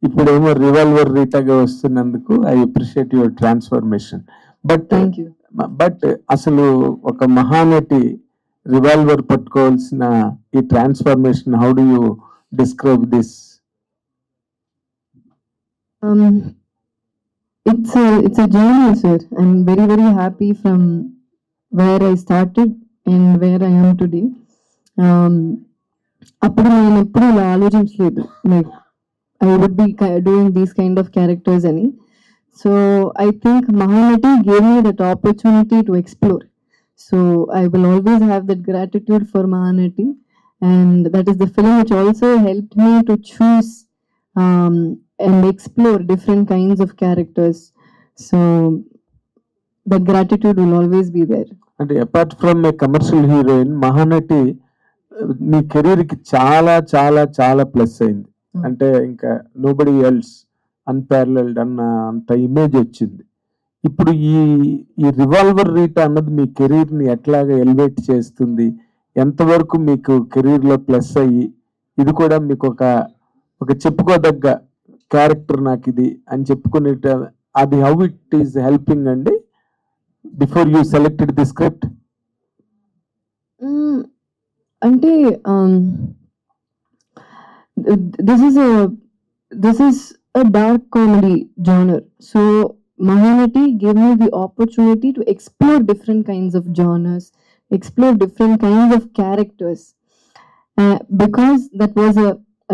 ఇప్పుడేమో రివాల్వర్ రీటాగా వస్తున్నందుకు I appreciate your transformation. Thank you. But అసలు ఒక మహానటి రివాల్వర్ పట్టుకోవాల్సిన ఈ transformation, how do you describe this? It's a journey, sir. I'm very, very happy from where I started and where I am today. అప్పుడు నేను ఎప్పుడు ఇలా ఆలోచించలేదు, like I would be doing these kind of characters any. So I think Mahanati gave me that opportunity to explore. So I will always have that gratitude for Mahanati, and that is the film which also helped me to choose and explore different kinds of characters. So the gratitude will always be there. And apart from a commercial heroine, Mahanati me career కి చాలా చాలా చాలా plus అయింది. అంటే ఇంకా nobody else unparalleled అన్న అంత image వచ్చింది. ఇప్పుడు ఈ రివాల్వర్ రీటా అన్నది మీ కెరీర్ ని ఎట్లాగా ఎలివేట్ చేస్తుంది? ఎంతవరకు మీకు కెరీర్ లో ప్లస్ అయ్యి ఇది కూడా మీకు ఒక చెప్పుకోదగ్గ క్యారెక్టర్ నాకు ఇది అని చెప్పుకునే అది హౌ ఇట్ ఈస్ హెల్పింగ్ అండి before you selected the script? అంటే this is a dark comedy genre. So Mahanati gave me the opportunity to explore different kinds of genres, explore different kinds of characters, because that was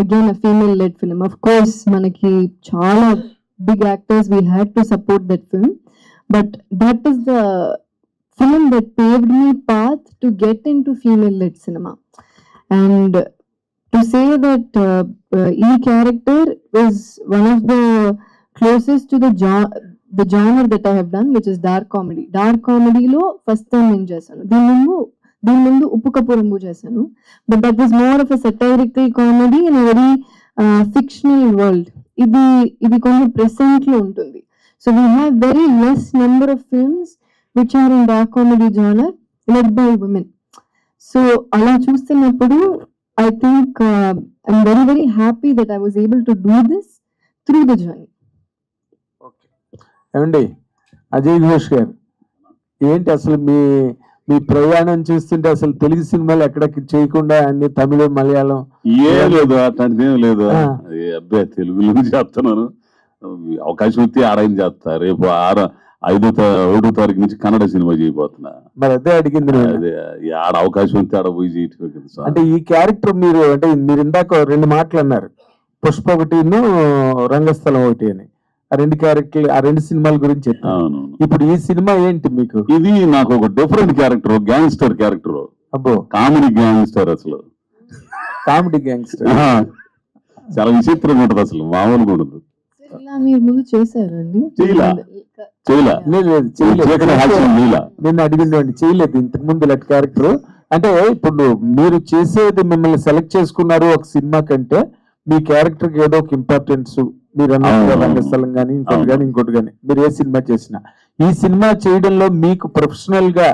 again a female led film. Of course manaki chaala big actors, we had to support that film, but that is the film that paved me path to get into female led cinema. And to say that e character is one of the closest to the genre that I have done, which is dark comedy. Dark comedy lo first time నేను చేశాను, దీని ముందు ఉప్పు cup రంగు చేశాను, but that was more of a satirical comedy in a very fictional world. ఇది కొంచెం present లో ఉంటుంది. So we have very less number of films which are in dark comedy genre led by women. So అలా చూస్తున్నప్పుడు I think I'm very, very happy that I was able to do this through the journey. Okay. ఏమండి అజయ్ ఘోష్ గారు, ఏంటి అసలు మీ ప్రయాణం చూస్తుంటే అసలు తెలుగు సినిమాలు ఎక్కడ చేయకుండా అన్ని తమిళ మలయాళం ఏం లేదు, అట్లాంటిది ఏం లేదు. అబ్బాయి తెలుగులో చేస్తున్నాను, అవకాశం వస్తే ఆరాయం చేస్తా. రేపు 1వ తారీఖు నుంచి కన్నడ సినిమా చేయబోతున్నా. మరి అదే అడిగింది, అదే ఆడ అవకాశం వస్తే ఆడ పోయి చేయటం. అంటే ఈ క్యారెక్టర్ మీరు ఇందాక 2 మాటలు అన్నారు, పుష్ప 1 రంగస్థలం 1 అని. ఆ 2 క్యారెక్టర్లు, ఆ 2 సినిమాల గురించి చెప్పాను. ఇప్పుడు ఈ సినిమా ఏంటి మీకు? ఇది నాకు ఒక డిఫరెంట్ క్యారెక్టర్, గ్యాంగ్స్టర్ క్యారెక్టర్. అబ్బో, కామెడీ గ్యాంగ్స్టర్. అసలు కామెడీ గ్యాంగ్స్టర్ చాలా విచిత్రంగా ఉంటుంది, అసలు మామూలుగా ఉండదు. మీరు ముందు చేశారండి? నేను అడిగిందండి, చేయలేదు ఇంతకు ముందు ఇలాంటి క్యారెక్టర్. అంటే ఇప్పుడు మీరు చేసేది, మిమ్మల్ని సెలెక్ట్ చేసుకున్నారు ఒక సినిమా కంటే మీ క్యారెక్టర్ కి ఏదో ఒక ఇంపార్టెన్స్, మీరు అన్న రంగస్థలం కానీ ఇంకోటి కానీ మీరు ఏ సినిమా చేసినా, ఈ సినిమా చేయడంలో మీకు ప్రొఫెషనల్ గా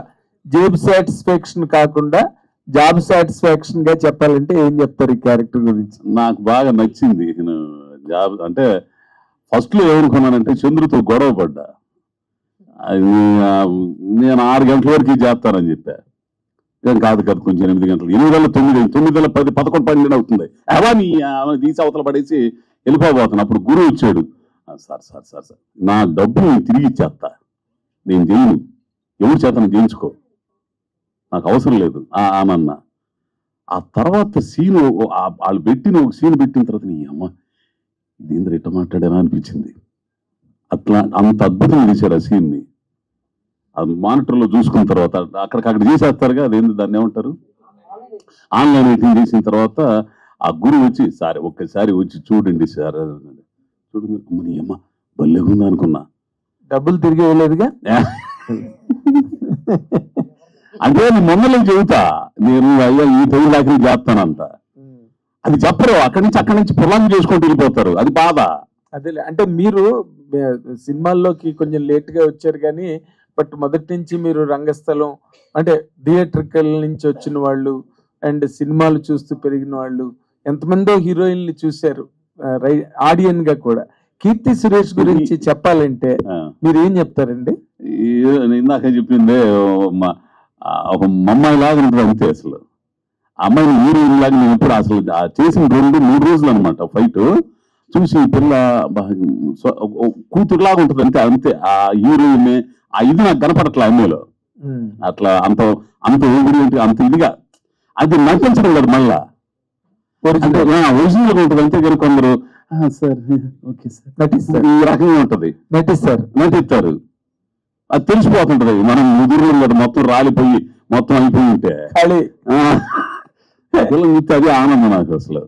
జేబ్ సాటిస్ఫాక్షన్ కాకుండా జాబ్ సాటిస్ఫాక్షన్ గా చెప్పాలంటే ఏం చెప్తారు ఈ క్యారెక్టర్ గురించి? నాకు బాగా నచ్చింది. జాబ్ అంటే ఫస్ట్ లో ఏమనుకున్నానంటే చంద్రుతో గొడవ పడ్డా, నేను 6 గంటల వరకు చేస్తానని చెప్పా. కాదు కొంచెం 8 గంటలు, 8 9 9 10 11 12 అవుతుంది. అవా నీ తీసి అవతల పడేసి వెళ్ళిపోబోతాను. అప్పుడు గురువు వచ్చాడు, సార్ నా డబ్బు నేను తిరిగి ఇచ్చేస్తా, నేను చేయను, ఎవరు చేత నేను చేయించుకో, నాకు అవసరం లేదు అనన్న. ఆ తర్వాత సీను వాళ్ళు పెట్టిన ఒక సీన్ పెట్టిన తర్వాత నీ అమ్మ ఇదేంద్ర ఇట్ట మాట్లాడానా అనిపించింది. అట్లా అంత అద్భుతంగా తీశారు ఆ సీన్ని. అది మానిటర్లో చూసుకున్న తర్వాత అక్కడ చేసేస్తారుగా, అదేంటి దాన్ని ఏమంటారు, ఆన్లైన్ మీటింగ్ చేసిన తర్వాత ఆ గురువు వచ్చి ఒక్కసారి వచ్చి చూడండి సార్, చూడండి అమ్మని అమ్మ భలేగుందా అనుకున్నా. డబ్బులు తిరిగి ఇవ్వలేదుగా అంటే మొన్నలే చెబుతా, నేను అయ్యా ఈ టైం దాకా చేస్తానంట, అది చెప్పరు. అక్కడి నుంచి పొలం చేసుకుంటూ వెళ్ళిపోతారు, అది బాధ. అదే అంటే మీరు సినిమాల్లోకి కొంచెం లేట్ గా వచ్చారు కానీ, బట్ మొదటి నుంచి మీరు రంగస్థలం అంటే థియేట్రికల్ నుంచి వచ్చిన వాళ్ళు అండ్ సినిమాలు చూస్తూ పెరిగిన వాళ్ళు, ఎంతమందో హీరోయిన్లు చూశారు. ఆడియన్ గా కూడా కీర్తి సురేష్ గురించి చెప్పాలంటే మీరు ఏం చెప్తారండి? ఇందాక చెప్పిందే ఒక అమ్మాయి లాగా ఉంటుంది అంతే. అసలు అమ్మాయిని హీరోయిన్ లాగా నేను ఎప్పుడు అసలు చేసిన 2-3 రోజులు అనమాట ఫైట్ చూసి పిల్ల కూతురులాగా ఉంటుంది అంతే. అంతే ఆ హీరోయిన్ ఆ ఇది నాకు కనపడట్లే అమ్మాయిలో. అట్లా అంత అంత ఏంటి అంత ఇదిగా అది నటించడం కదా మళ్ళా అంటే ఒరిజినల్ గా ఉంటుంది అంతే. కానీ కొందరు సార్ ఓకే సార్ నటిస్తారు, ఈ రకంగా ఉంటది, నటిస్తారు. అది తెలిసిపోతుంటది. మనం ముదురు కదా మొత్తం రాలిపోయి మొత్తం అయిపోయి ఉంటే పిల్లలు చూస్తే అదే ఆనందం నాకు. అసలు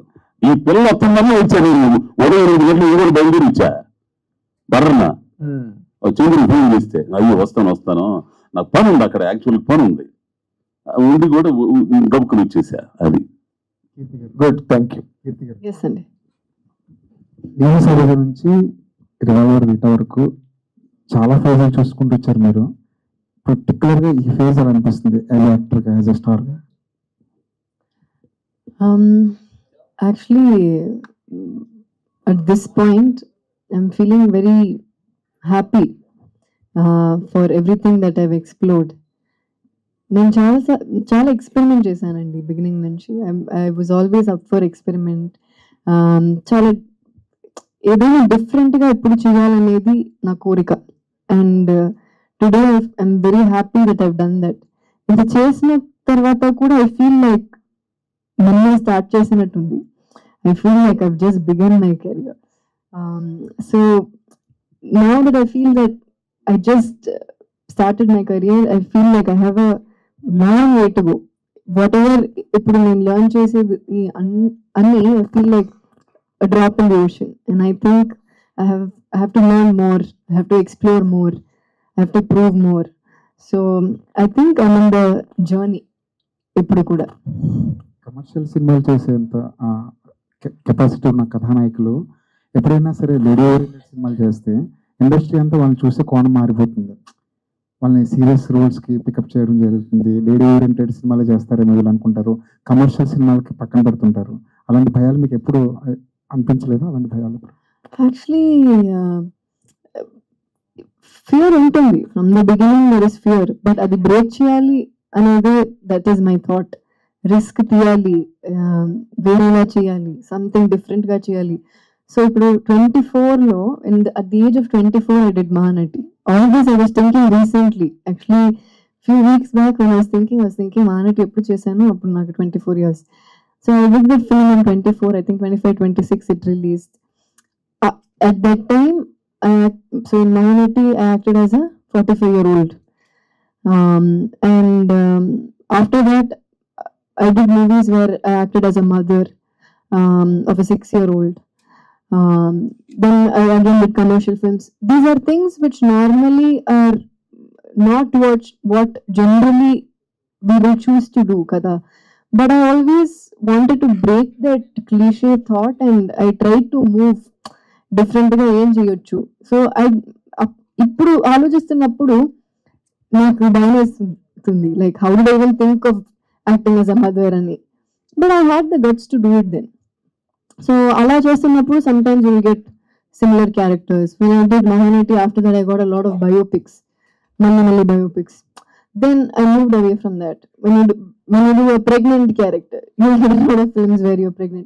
ఈ పిల్ల వస్తుందనే వచ్చా నేను 8 గంటలు ఏదో బయలుదేరి వచ్చా బర్రన చంద్రుని ఫోన్ చేస్తే అయ్యో వస్తాను నాకు పని ఉంది అక్కడ, యాక్చువల్ పని ఉంది ఉండి కూడా గబుకుని వచ్చేసా. అది గుడ్, థ్యాంక్ యూ. నీలసారి నుంచి రివాల్వర్ వీట వరకు చాలా ఫేజులు చూసుకుంటూ వచ్చారు మీరు. పర్టికులర్ గా ఈ ఫేజ్ అని అనిపిస్తుంది యాక్టర్ గా, యాజ్ ఎ స్టార్ గా? Actually, at this point, I'm feeling very happy for everything that I've explored. నేను చాలా ఎక్స్పెరిమెంట్ చేశానండి బిగినింగ్ నుంచి. I was always up for experiment. చాలా ఏదైనా డిఫరెంట్గా ఎప్పుడు చేయాలనేది నా కోరిక. And today I'm very happy that I've done that. ఇది చేసిన తర్వాత కూడా ఐ ఫీల్ లైక్ మళ్ళీ start చేసినట్టుంది. I feel like I've just begun my career. So now that I feel that I just started my career, I feel like I have a long way to go. Whatever ఇప్పుడు నేను learn చేసేది అన్ని I feel like a drop in the ocean, and I think I have to learn more, I have to explore more, I have to prove more. So I think I'm on the journey ఇప్పుడు కూడా. Commercial సినిమాలు చేసేంత capacity ఉన్న కథానాయకులు ఎప్పుడైనా సరే lady oriented సినిమాలు చేస్తే industry అంతా వాళ్ళని చూసే కోణం మారిపోతుంది. వాళ్ళని సీరియస్ రోల్స్కి పికప్ చేయడం జరుగుతుంది. లేడీ ఓరియంటెడ్ సినిమాలు చేస్తారేమో వీళ్ళు అనుకుంటారు, కమర్షియల్ సినిమాలకి పక్కన పెడుతుంటారు. అలాంటి భయాలు మీకు ఎప్పుడు అనిపించలేదు? అలాంటి భయాలు యాక్చువల్లీ ఫియర్ ఉంటుంది. From the beginning there is fear, but అది బ్రేక్ చేయాలి అనేది that is my thought. Risk తీయాలి, వేరేలా చేయాలి, సంథింగ్ డిఫరెంట్గా చేయాలి. సో ఇప్పుడు 24లో at the age of 24 I did Mahanati. All this I was thinking recently. Actually few weeks back when I was thinking Mahanati ఎప్పుడు చేశాను, అప్పుడు నాకు 24 years. So I did that film in 24, I think 25-26 it released. At that time so in Mahanati I acted as a 45-year-old. And after that I did movies where I acted as a mother of a 6-year-old. Then I again did commercial films. These are things which normally are not what generally we will choose to do, kada. But I always wanted to break that cliche thought, and I tried to move different గా ఏం చేయొచ్చు. So ఇప్పుడు ఆలోచిస్తున్నప్పుడు నాకు భయం వేస్తుంది, like how do I will think of acting as a mother ani. But I had the guts to do it then. So ala chestunnappudu sometimes you will get similar characters. When I did Mahanati, after that I got a lot of biopics, malli biopics. Then I moved away from that. When you do a pregnant character, you get a lot of films where you're pregnant.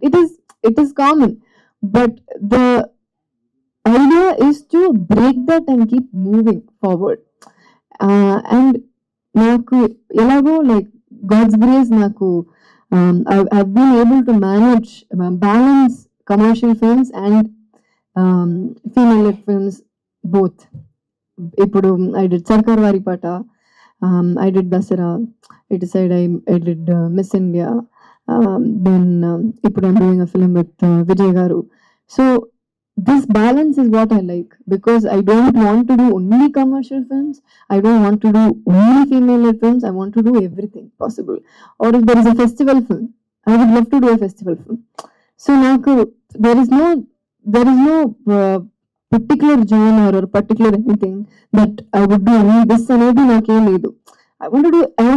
It is common, but the idea is to break that and keep moving forward. And naku elago like God's grace naku I've been able to manage balance commercial films and female led films both. Ippudu I did Sarkar Varipata, I did Dasara, I did Miss India, then ippudu I'm doing a film with Vijay Garu. So this balance is what I like, because I don't want to do only commercial films, I don't want to do only female led films, I want to do everything possible. Or if there is a festival film, I would love to do a festival film. So naku there is no particular genre or particular anything that I would do only this anedi nakem ledu. I want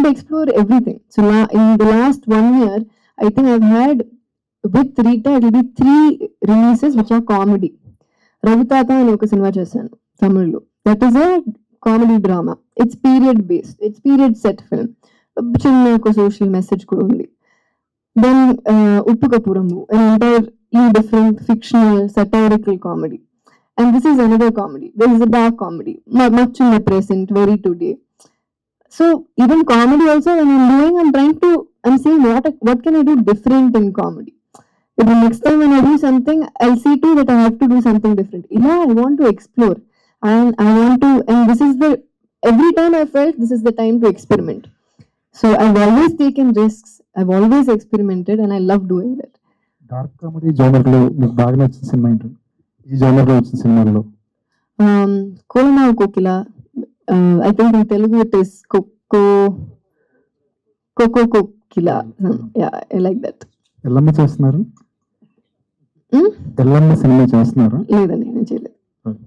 to explore everything. So in the last 1 year I think I've had with Rita it will be 3 releases which are comedy. Ravitata అని ఒక cinema చేశాను తమిళ్లో. That is a comedy drama. It's period based, it's period set film. చిన్న ఒక social message కూడా ఉంది. Then ఉప్పు కపురము, an entirely different fictional satirical comedy. And this is another comedy. This is a dark comedy, much in the present, very today. So even comedy also when I'm doing, I'm saying what can I do different in comedy. If the next time when I do something, I'll see too that I have to do something different. Yeah, I want to explore, and this is every time I felt this is the time to experiment. So I've always taken risks, I've always experimented, and I love doing that. Dark comedy జోనర్లో మీకు బాగా నచ్చిన cinema ఏంటి? ఈ జోనర్లో వచ్చిన సినిమాల్లో కోలమావ కోకిల. I think in Telugu it is Koko Kokila. Yeah, I like that. Yellamma చేస్తున్నారు? Yellamma cinema చేస్తున్నారా? లేదండి, నేను చేయలేదు.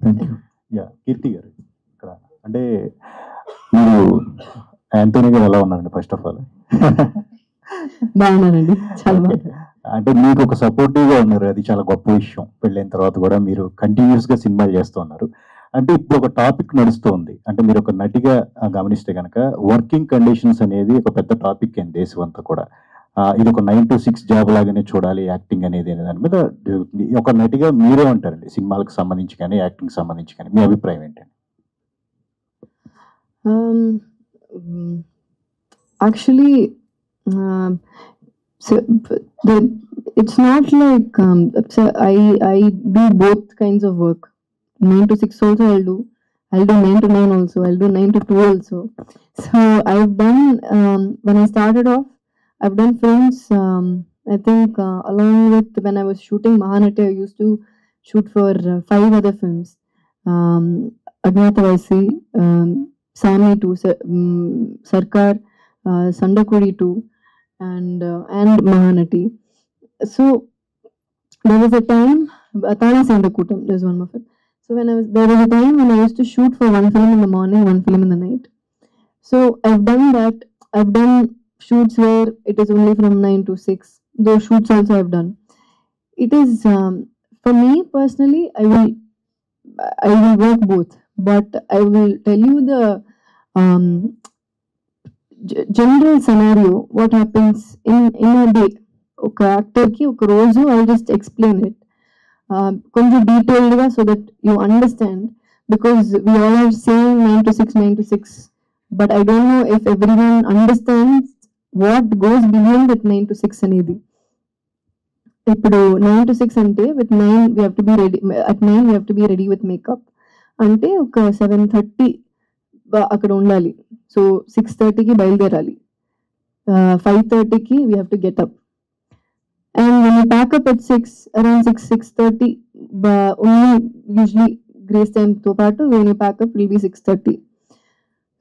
Thank you. యా, కీర్తి గారు ఇక్కడ అంటే మీరు యాంటోనీ గారు ఎలా ఉన్నారండి? ఫస్ట్ ఆఫ్ ఆల్ బాగున్నానండి, చాలా బాగున్నారు. అంటే మీకు ఒక సపోర్టివ్ గా ఉన్నారు, అది చాలా గొప్ప విషయం. పెళ్ళైన తర్వాత కూడా మీరు కంటిన్యూస్ గా సినిమాలు చేస్తూ ఉన్నారు. అంటే ఇప్పుడు ఒక టాపిక్ నడుస్తుంది, అంటే మీరు ఒక నటిగా గమనిస్తే కనుక వర్కింగ్ కండిషన్స్ అనేది ఒక పెద్ద టాపిక్ అండి దేశం అంతా కూడా. ఇది ఒక 9 to 6 జాబ్ లాగానే చూడాలి యాక్టింగ్ అనేది అనే దాని మీద ఒక నటిగా మీరే ఉంటారండి, సినిమాలకు సంబంధించి కానీ యాక్టింగ్ సంబంధించి కానీ మీ అభిప్రాయం ఏంటండి? Actually, so it's not like so I do both kinds of work. 9 to 6 also I'll do 9 to 9 also, I'll do 9 to 2 also. So I've done when I started off, I've done films. I think along with when I was shooting Mahanati, I used to shoot for 5 other films. Agnatavasi, Sami 2, Sarkar, Sandakudi 2, and Mahanati. So there was a time, Atana Sandakutam, there's one more film. So there was a time when I used to shoot for 1 film in the morning, 1 film in the night. So I've done that. I've done shoots where it is only from 9 to 6. Those shoots also I've done. It is for me personally, I will work both, but I will tell you the general scenario, what happens in a day. ఒక యాక్టర్కి ఒక రోజు I just explain it కొంచెం డీటెయిల్డ్గా so that you understand, because we all are saying 9 to 6, 9 to 6, but I don't know if everyone understands what goes beyond that 9 to 6 అనేది. ఇప్పుడు 9 to 6 అంటే with 9 we have to be ready, at 9 we have to be ready with makeup అంటే ఒక 7:30 అక్కడ ఉండాలి. So 6:30కి బయలుదేరాలి, 5:30కి we have to get up. And when you pack up at 6, around 6:30, only usually grace time to part, when you pack up it will be 6:30.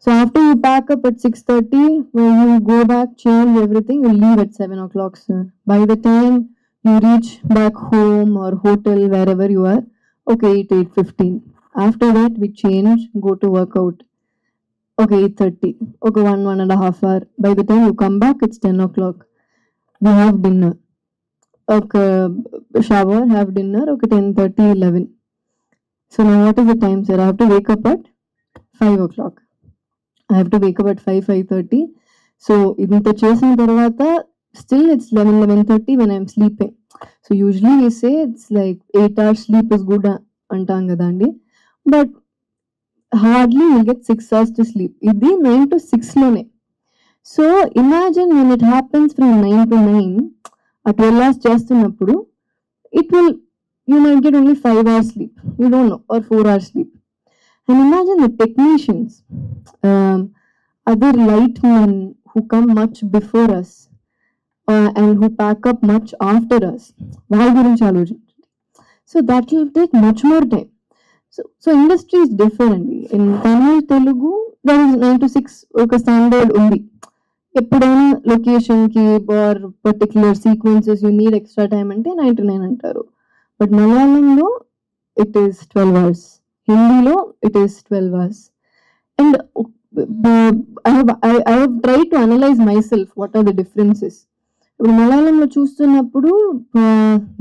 So after you pack up at 6:30, when you go back, change everything, you leave at 7 o'clock, sir. By the time you reach back home or hotel, wherever you are, okay, 8:15. After that, we change, go to workout. Okay, 8:30. Okay, 1.5 hour. By the time you come back, it's 10 o'clock. We have dinner. Okay, shower, have dinner. Okay, 10:30, 11. So now what is the time, sir? I have to wake up at 5 o'clock. I have to wake up at 5:30. So idinta chesin tarvata still it's 11:30 when I'm sleeping. So usually we say it's like 8 hours sleep is good antam kadandi, but hardly you'll get 6 hours to sleep. Idi 9 to 6 lone. So imagine when it happens from 9 to 9, a 12 hours చేస్తున్నప్పుడు you might get only 5 hours sleep, you don't know, or 4 hours sleep. And imagine the technicians, other lightmen who come much before us and who pack up much after us. వాళ్ళ గురించి ఆలోచించండి. So that will take much more time. So industry is different. In Tamil, Telugu, there is 9 to 6 ఒక standard ఉంది. ఎప్పుడైనా లొకేషన్కి or particular sequences you need extra time అంటే 9 to 9 అంటారు. But మలయాళంలో ఇట్ ఈస్ 12 hours, హిందీలో it is 12 hours. And I have tried to analyze myself what are the differences. ఇప్పుడు మలయాళంలో చూస్తున్నప్పుడు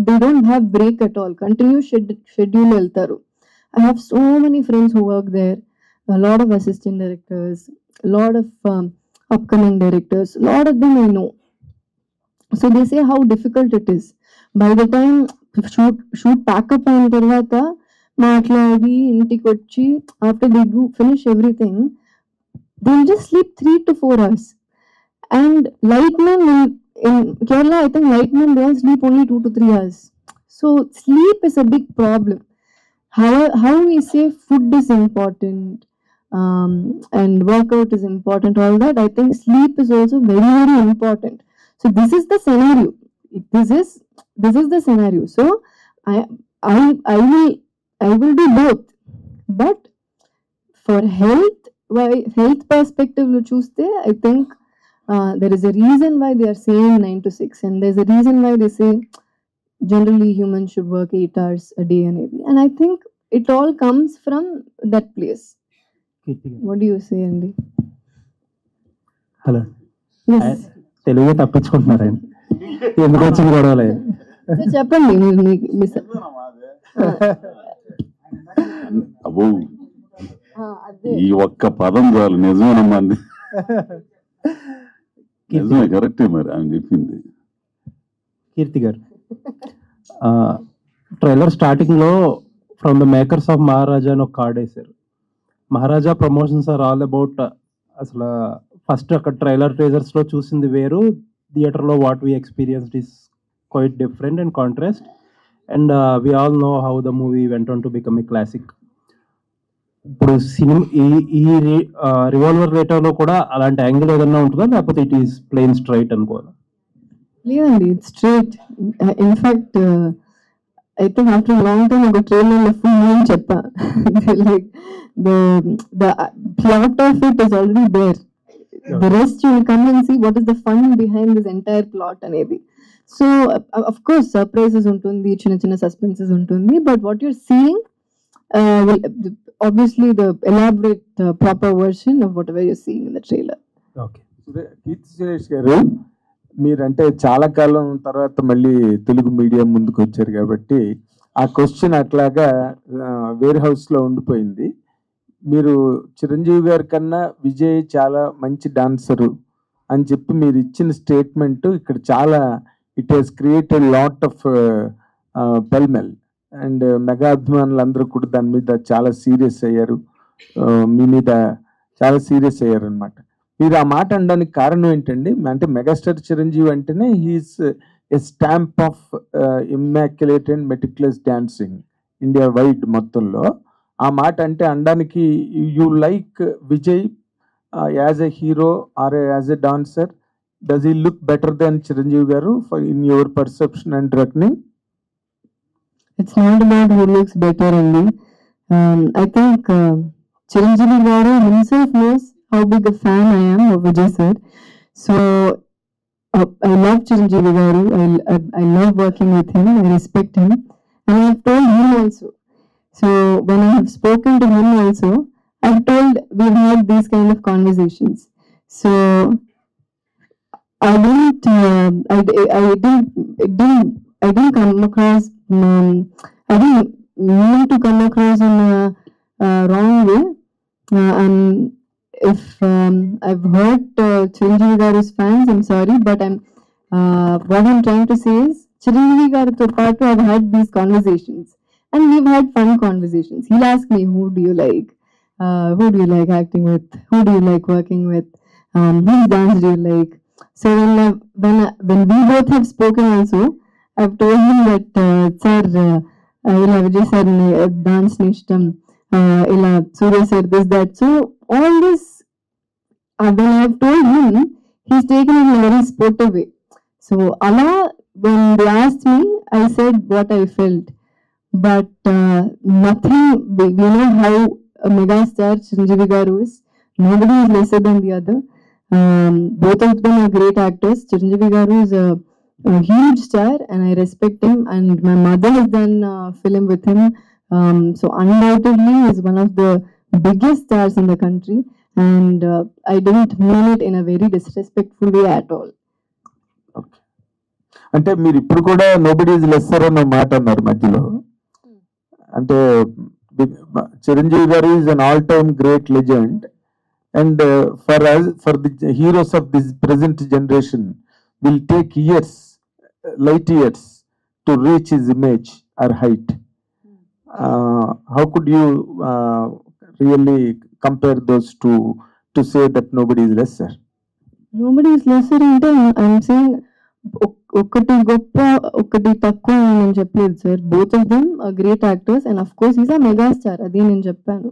they don't have break at all, continuous schedule వెళ్తారు. I have so many friends who work there, a lot of assistant directors, a lot of upcoming directors, a lot of them I know. So they say how difficult it is. By the time shoot pack up అయిన తర్వాత మాట్లాడి ఇంటికి వచ్చి after they do finish everything, they'll just sleep 3 to 4 hours. And lightmen in Kerala, I think lightmen they all sleep only 2 to 3 hours. So sleep is a big problem. How we say food is important, and workout is important, all that, I think sleep is also very, very important. So this is the scenario. This is the scenario. So I will do both. But for health perspective lo chuste, I think there is a reason why they are saying 9 to 6, and there's a reason why they say generally humans should work 8 hours a day అనేది. And I think it all comes from that place. What do you say, Andy? Hello, Yes. Telugu తప్పించుకుంటున్నారండి, ఎందుకు వచ్చింది గొడవలే. So చెప్పండి miss అబ్బో ఈ ఒక్క పదం చాలు, నిజమేనమ్మా అంది. నిజమే, కరెక్టే మరి ఆయన చెప్పింది. కీర్తి గారు, ట్రైలర్ స్టార్టింగ్ లో ఫ్రమ్ ద మేకర్స్ ఆఫ్ మహారాజా అని ఒక కార్డ్ వేశారు. మహారాజా ప్రమోషన్స్ ఆర్ ఆల్ అబౌట్, అసలు ఫస్ట్ అక్కడ ట్రైలర్ ట్రేజర్స్ లో చూసింది వేరు, థియేటర్ లో what we experienced is quite different and contrast. And we all know how the movie went on to become a classic. ఇప్పుడు సినిమా ఈ revolver రేటర్లో కూడా అలాంటి యాంగిల్ ఏదన్నా ఉంటుందా, లేకపోతే ఇట్ ఈస్ ప్లెయిన్ స్ట్రైట్ అనుకోవాలి? లేదండి, it's straight. In fact I think after a long time ఒక ట్రైలర్లో ఫుల్ నేమ్ చెప్పా. Like the plot of it is already there. The rest you will come and see what is the fun behind this entire plot అనేది. So of course surprises ఉంటుంది, చిన్న చిన్న suspenses ఉంటుంది, but what you're seeing will obviously the elaborate proper version of whatever you're seeing in the trailer. Okay. Keerthy Suresh garu, మీరంటే చాలా కాలం తర్వాత మళ్ళీ Telugu medium ముందుకు వచ్చారు కాబట్టి ఆ క్వశ్చన్ అట్లాగా వేర్ హౌస్లో ఉండిపోయింది. మీరు చిరంజీవి గారి కన్నా విజయ్ చాలా మంచి డాన్సరు అని చెప్పి మీరు ఇచ్చిన స్టేట్మెంట్ ఇక్కడ చాలా it has created lot of pell-mell, and mega అభిమానులు అందరూ కూడా దాని మీద చాలా సీరియస్ అయ్యారు, మీ మీద చాలా సీరియస్ అయ్యారు అనమాట. మీరు ఆ మాట అనడానికి కారణం ఏంటండి? అంటే మెగాస్టార్ చిరంజీవి అంటేనే he's a stamp of immaculate and meticulous dancing India wide మొత్తంలో. ఆ మాట అంటే అనడానికి you like Vijay as a hero or as a dancer, does he look better then Chiranjeevi garu in your perception and reckoning? It's not about who looks better only. I think Chiranjeevi garu himself knows how big a fan I am of Vijay sir. So I love Chiranjeevi garu. I love working with him. I respect him, and I have told him also. So when I have spoken to him also, I have told we've had these kind of conversations. So I didn't come across. I didn't mean to come across in a wrong way. And if I've hurt Chiranjeevi garu's fans, I'm sorry. But what I'm trying to say is, Chiranjeevi garuto paatu I've had these conversations, and we've had fun conversations. He'll ask me, who do you like? Who do you like acting with? Who do you like working with? Whose dance do you like? So when we both have spoken also, I've told him that sir, ila Vijay sir dance nishtam, ila Surya sir this that. So all this, when I've told him, he's taken it in a very sportive way. So ala, when they asked me, I said what I felt, but nothing. You know how a mega star Chiranjeevi garu is. Nobody is lesser than the other. Both of them are great actors. Chiranjeevi garu is a huge star, and I respect him. And my mother has done a film with him, so undoubtedly is one of the biggest stars in the country. And I didn't mean it in a very disrespectful way at all. Okay, అంటే మీరు ఇప్పుడు కూడా nobody is lesser అన్న మాట అన్నారు మధ్యలో. అంటే చిరంజీవి గారు is an all time great legend, and for the heroes of this present generation will take years, light years to reach his image or height. How could you really compare those two to say that nobody is lesser? Nobody is lesser అంటే I'm saying ఒకటి గొప్ప ఒకటి తక్కువ అని నేను చెప్పలేదు sir. Both of them great actors and of course is a megastar. అది నేను చెప్పాను.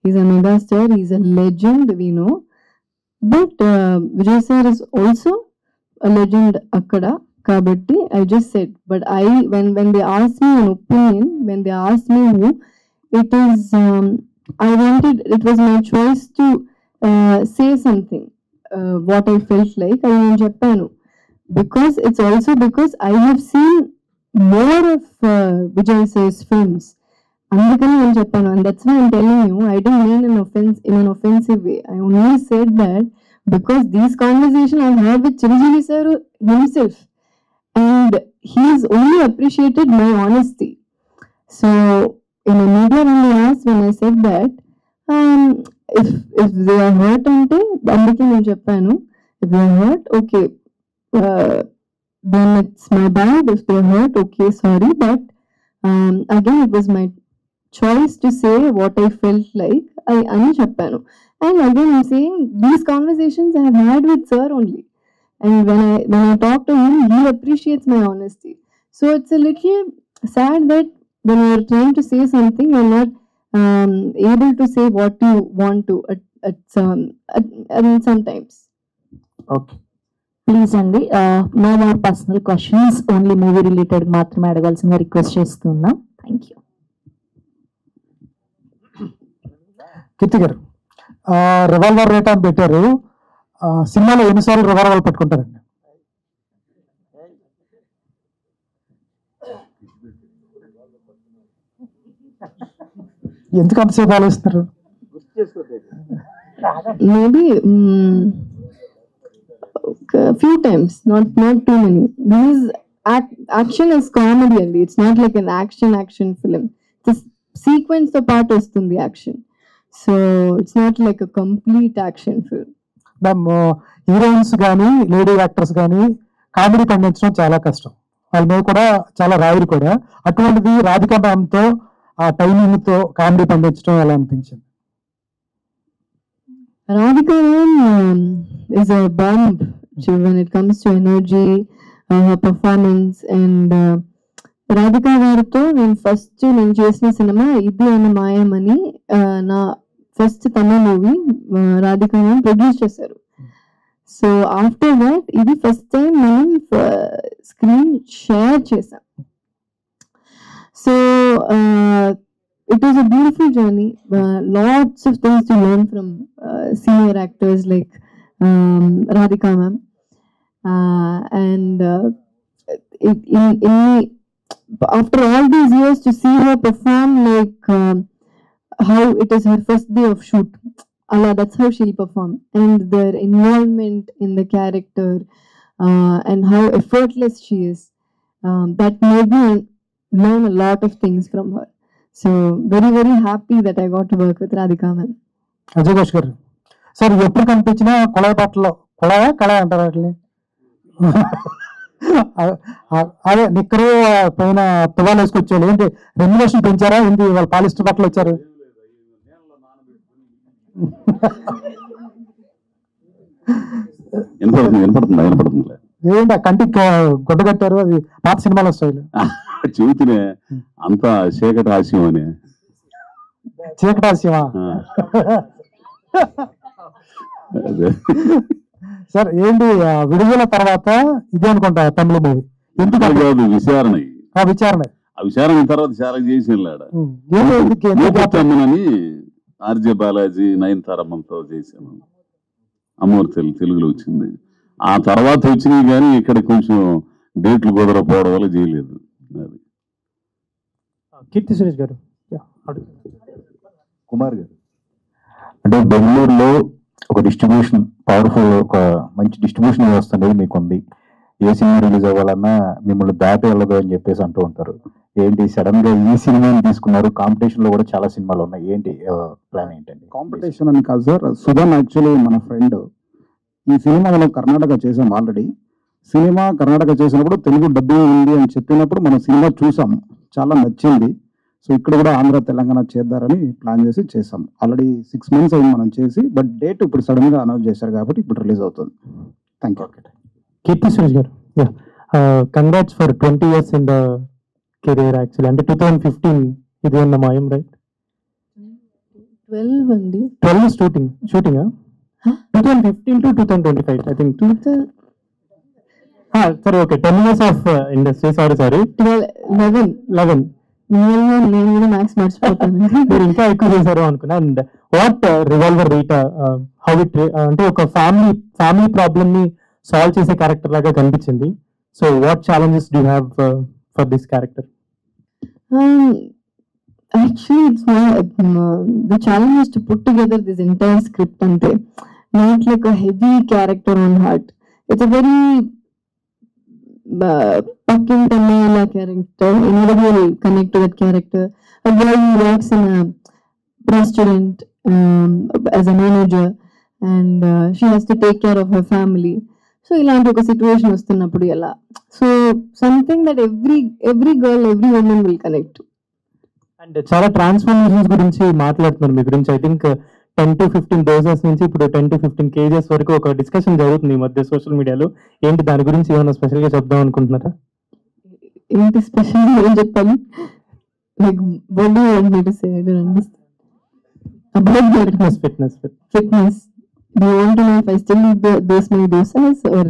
Is a megastar, is a legend, we know. But Vijay sir is also a legend అక్కడ. Kabatti, I just said, but when they asked me an opinion, when they asked me who, it is, it was my choice to say something, what I felt like, I in Japan, because it's also because I have seen more of Vijay Sir's films, అందుకని నేను చెప్పాను. And that's why I'm telling you, I didn't mean in an offensive way. I only said that because these conversations I've had with Chiranjeevi sir himself, and he's only appreciated my honesty. So in a media when they asked, when I said that, if they are hurt ante andiki nenu cheppanu, if they are hurt, okay, then it's my bad. If they are hurt, okay, sorry, but again it was my choice to say what I felt like. I ani cheppanu, and again I'm saying these conversations I have had with sir only. And when I talk to him, he appreciates my honesty. So it's a little sad that when you're trying to say something, you're not able to say what you want to at sometimes. Okay. Please అండి, no more personal questions, only movie related మాత్రమే అడగాల్సిందిగా request చేస్తున్నా. Thank you. Keerthy garu, revolver rate అని పెట్టారు. సినిమాలో ఎన్నిసార్లు revolver పెట్టుకుంటారండి? ఎందుకు అంతసేపు ఆలోచిస్తారు? Maybe a few times, not too many. Because action is comedy and it's not like an action film. The sequence of part vastundi action, so it's not like a complete action film. Ma'am, heroines కానీ lady actors కానీ comedy పండించడం చాలా కష్టం. వాళ్ళ మీద కూడా చాలా రాయుడు కూడా. అటువంటిది రాధికా మ్యామ్తో ఆ టైమింగ్తో కామెడీ పండించడం ఎలా అనిపించింది? Radhika ma'am is a bomb when it comes to energy, her performance, and Radhika గారితో నేను చేసిన సినిమా ఇది అన్న మాయమని, నా ఫస్ట్ తమిళ మూవీ రాధికా మ్యామ్ ప్రొడ్యూస్ చేశారు. సో ఆఫ్టర్ దాట్ ఇది ఫస్ట్ టైం మనం స్క్రీన్ షేర్ చేసాం. So it was a beautiful journey, lots of things to learn from senior actors like Radhika ma'am, and after all these years to see her perform like how it is her first day of shoot, Allah, that's how she'll perform, and their involvement in the character, and how effortless she is, that made me learn a lot of things from her. So very, very happy that I got to work with Radhika ma'am. Ajay Ghosh గారు, sir ఎప్పుడు కనిపించినా కుళాయి పాటలో కుళాయా కళాయి అంటారు వాటిని, అదే నిక్కరు పైన తువాలు వేసుకొచ్చాడు. ఏంటి రెమ్యులేషన్ పెంచారా ఏంటి? వాళ్ళు పాలిస్టర్ బట్టలు వచ్చారు. వినపడుతుంది. ఏంటి కంటికి గుడ్డ కట్టారు? అది పాత సినిమాలో స్టైల్. చెబుతూనే అంతా చీకటి హాస్యం అని. చీకటి హాస్యమా? సార్ ఏంటి విడుదల తర్వాత ఇదే అనుకుంటా తమిళ మూవీ? ఎందుకు విచారణ ఆ విచారణ తర్వాత చాలా చేసి అమ్మనని ఆర్జే బాలాజీ నయనతారమ్మతో చేశాను. అమ్మవారి తెలుగులో వచ్చింది. ఆ తర్వాత వచ్చినాయి కానీ ఇక్కడ కొంచెం డేట్లు కుదరకపోవడం వల్ల చేయలేదు. అది కీర్తి సురేష్ గారు. కుమార్ గారు, అంటే బెంగళూరులో ఒక డిస్ట్రిబ్యూషన్ పవర్ఫుల్, ఒక మంచి డిస్ట్రిబ్యూషన్ వ్యవస్థ అనేది మీకు ఉంది. ఏ సినిమా రిలీజ్ అవ్వాలన్నా మిమ్మల్ని దాటి వెళ్ళదు అని చెప్పేసి అంటూ ఉంటారు. ఏంటి సడన్ గా ఈ సినిమాని తీసుకున్నారు? కాంపిటీషన్ లో కూడా చాలా సినిమాలు ఉన్నాయి, ఏంటి ప్లాన్ ఏంటండి? కాంపిటీషన్ అని కాదు సార్, సుధన్ యాక్చువల్లీ మన ఫ్రెండ్. ఈ సినిమా మనం కర్ణాటక చేసాం ఆల్రెడీ. సినిమా కర్ణాటక చేసినప్పుడు తెలుగు డబ్బింగ్ ఉంది అని చెప్పినప్పుడు మనం సినిమా చూసాము, చాలా నచ్చింది. సో ఇక్కడ కూడా ఆంధ్ర తెలంగాణ చేద్దారని ప్లాన్ చేసి చేసాం. ఆల్రెడీ 6 months అయింది మనం చేసి, బట్ డేట్ ఇప్పుడు సడన్ గా అనౌన్స్ చేశారు కాబట్టి ఇప్పుడు రిలీజ్ అవుతుంది. Thank you. కీర్తి సురేష్ గారు, congrats for 20 years in the career. Actually అంటే 2015 ఇది అన్న మాయం, రైట్? 12 అండి. 12 షూటింగ్ 2015 to 2025 ఐ థింక్. సరే, okay, 10 years of industry. Sorry 11. నేను కూడా మ్యాథ్స్ మర్చిపోతాను. మీరు ఇంకా ఎక్కువ చేశారు అనుకున్నా. And what revolver Rita, how it అంటే ఒక ఫ్యామిలీ ప్రాబ్లమ్ ని సాల్వ్ చేసే క్యారెక్టర్ లాగా కనిపించింది. So what challenges do have for this character? Actually, it's not, the challenge is to put together this entire script ante, not like a heavy character on heart. It's a very fucking Tamila character. Anybody will connect to that character. A girl who works in a restaurant as a manager, and she has to take care of her family. So ఇలాంటి ఒక situation వస్తున్నప్పుడు ఎలా, so something that every girl, every women will connect. And చాలా transformations గురించి మాట్లాడుతున్నారు మీ గురించి. I think 10 to 15 doses నుంచి ఇప్పుడు 10 to 15 kgs వరకు ఒక డిస్కషన్ జరుగుతుంది ఈ మధ్య సోషల్ మీడియాలో. ఏంటి దాని గురించి ఏమైనా స్పెషల్ గా చెప్దాం అనుకుంటున్నారా? ఏంటి స్పెషల్ ఏం చెప్పాలి? Like what do you want me to say? I don't understand. About fitness. Do you want to know if I still eat those many dosas, or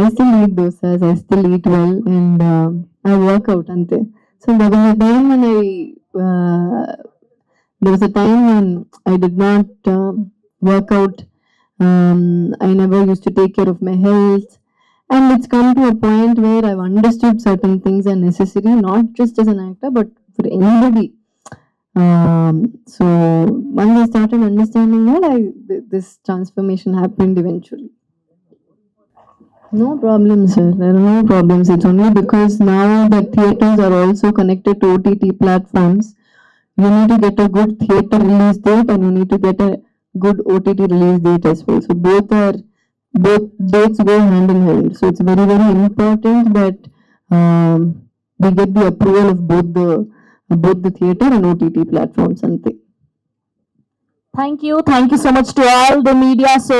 I still eat dosas, I still eat well, and I work out ante. So there was a time when I did not work out. I never used to take care of my health, and it's come to a point where I've understood certain things are necessary, not just as an actor but for anybody. So once I started understanding that, this transformation happened eventually. No problems, sir. There are no problems. It's only because now the theaters are also connected to OTT platforms. You need to get a good theater release date, and you need to get a good OTT release date as well. So both dates go hand in hand. So it's very, very important that we get the approval of both the theater and OTT platforms. Thank you so much to all the media. So